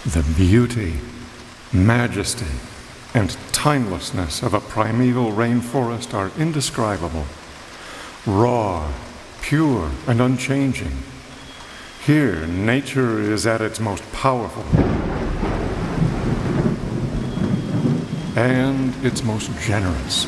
The beauty, majesty, and timelessness of a primeval rainforest are indescribable. Raw, pure, and unchanging. Here, nature is at its most powerful and its most generous.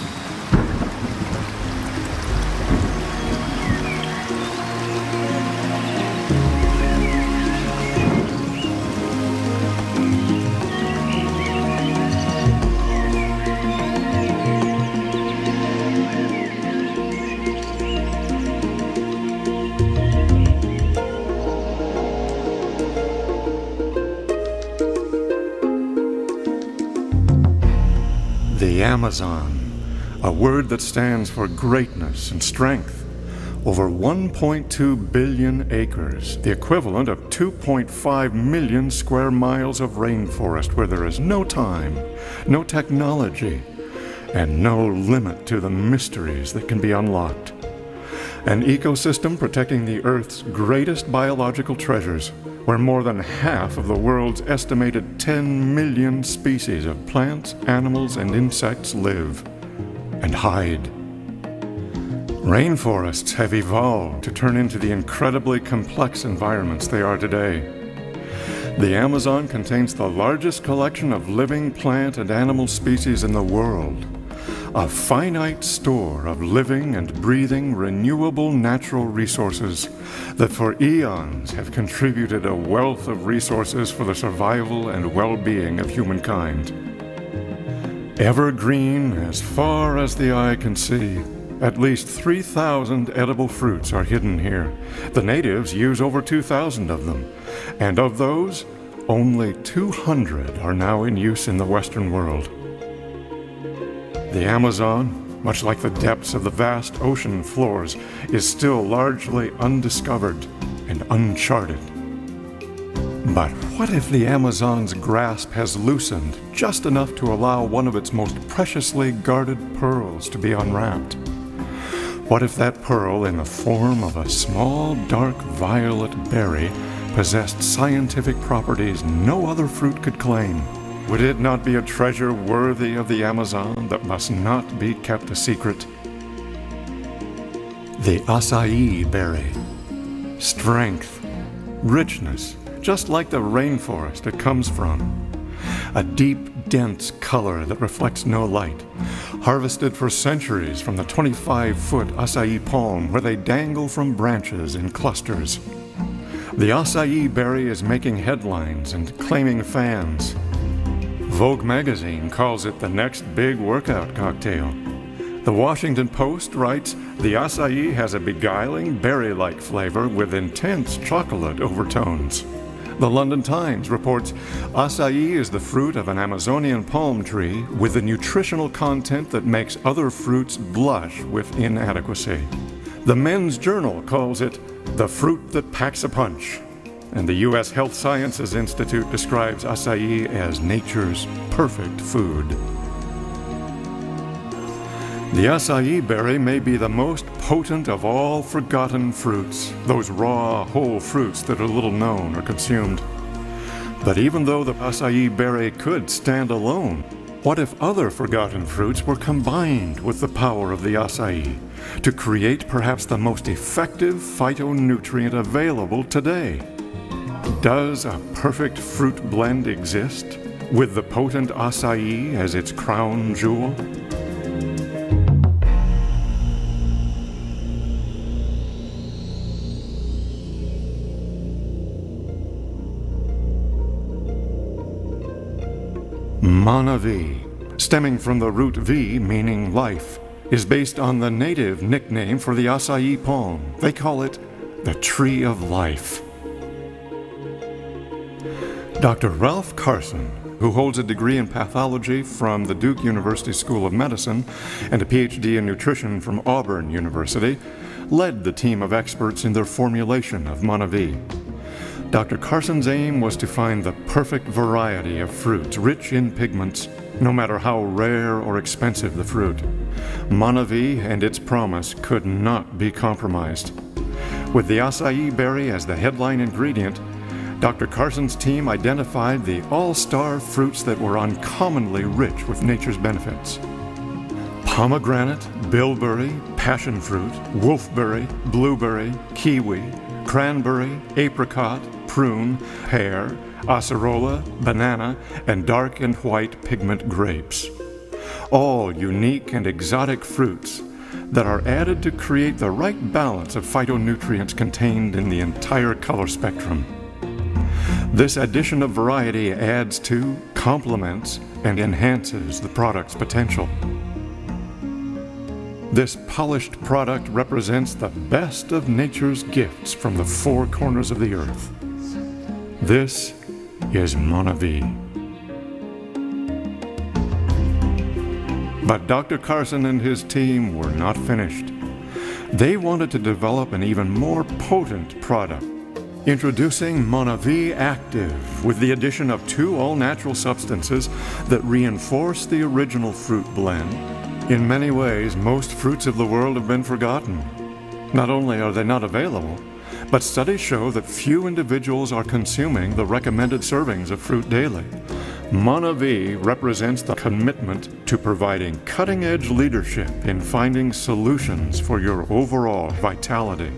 The Amazon, a word that stands for greatness and strength. Over 1.2 billion acres, the equivalent of 2.5 million square miles of rainforest where there is no time, no technology, and no limit to the mysteries that can be unlocked. An ecosystem protecting the Earth's greatest biological treasures, where more than half of the world's estimated 10 million species of plants, animals, and insects live and hide. Rainforests have evolved to turn into the incredibly complex environments they are today. The Amazon contains the largest collection of living plant and animal species in the world, a finite store of living and breathing renewable natural resources that for eons have contributed a wealth of resources for the survival and well-being of humankind. Evergreen as far as the eye can see, at least 3,000 edible fruits are hidden here. The natives use over 2,000 of them, and of those, only 200 are now in use in the Western world. The Amazon, much like the depths of the vast ocean floors, is still largely undiscovered and uncharted. But what if the Amazon's grasp has loosened just enough to allow one of its most preciously guarded pearls to be unwrapped? What if that pearl, in the form of a small, dark violet berry, possessed scientific properties no other fruit could claim? Would it not be a treasure worthy of the Amazon that must not be kept a secret? The acai berry. Strength, richness, just like the rainforest it comes from. A deep, dense color that reflects no light. Harvested for centuries from the 25-foot acai palm where they dangle from branches in clusters. The acai berry is making headlines and claiming fans. Vogue magazine calls it the next big workout cocktail. The Washington Post writes, the acai has a beguiling berry-like flavor with intense chocolate overtones. The London Times reports, acai is the fruit of an Amazonian palm tree with the nutritional content that makes other fruits blush with inadequacy. The Men's Journal calls it the fruit that packs a punch. And the U.S. Health Sciences Institute describes acai as nature's perfect food. The acai berry may be the most potent of all forgotten fruits, those raw, whole fruits that are little known or consumed. But even though the acai berry could stand alone, what if other forgotten fruits were combined with the power of the acai to create perhaps the most effective phytonutrient available today? Does a perfect fruit blend exist, with the potent acai as its crown jewel? Monavie, stemming from the root V meaning life, is based on the native nickname for the acai palm. They call it the tree of life. Dr. Ralph Carson, who holds a degree in pathology from the Duke University School of Medicine and a PhD in nutrition from Auburn University, led the team of experts in their formulation of Monavie. Dr. Carson's aim was to find the perfect variety of fruits rich in pigments, no matter how rare or expensive the fruit. Monavie and its promise could not be compromised. With the acai berry as the headline ingredient, Dr. Carson's team identified the all-star fruits that were uncommonly rich with nature's benefits. Pomegranate, bilberry, passion fruit, wolfberry, blueberry, kiwi, cranberry, apricot, prune, pear, acerola, banana, and dark and white pigment grapes. All unique and exotic fruits that are added to create the right balance of phytonutrients contained in the entire color spectrum. This addition of variety adds to, complements, and enhances the product's potential. This polished product represents the best of nature's gifts from the four corners of the earth. This is Monavie. But Dr. Carson and his team were not finished. They wanted to develop an even more potent product. Introducing Monavie Active, with the addition of 2 all-natural substances that reinforce the original fruit blend. In many ways, most fruits of the world have been forgotten. Not only are they not available, but studies show that few individuals are consuming the recommended servings of fruit daily. Monavie represents the commitment to providing cutting-edge leadership in finding solutions for your overall vitality.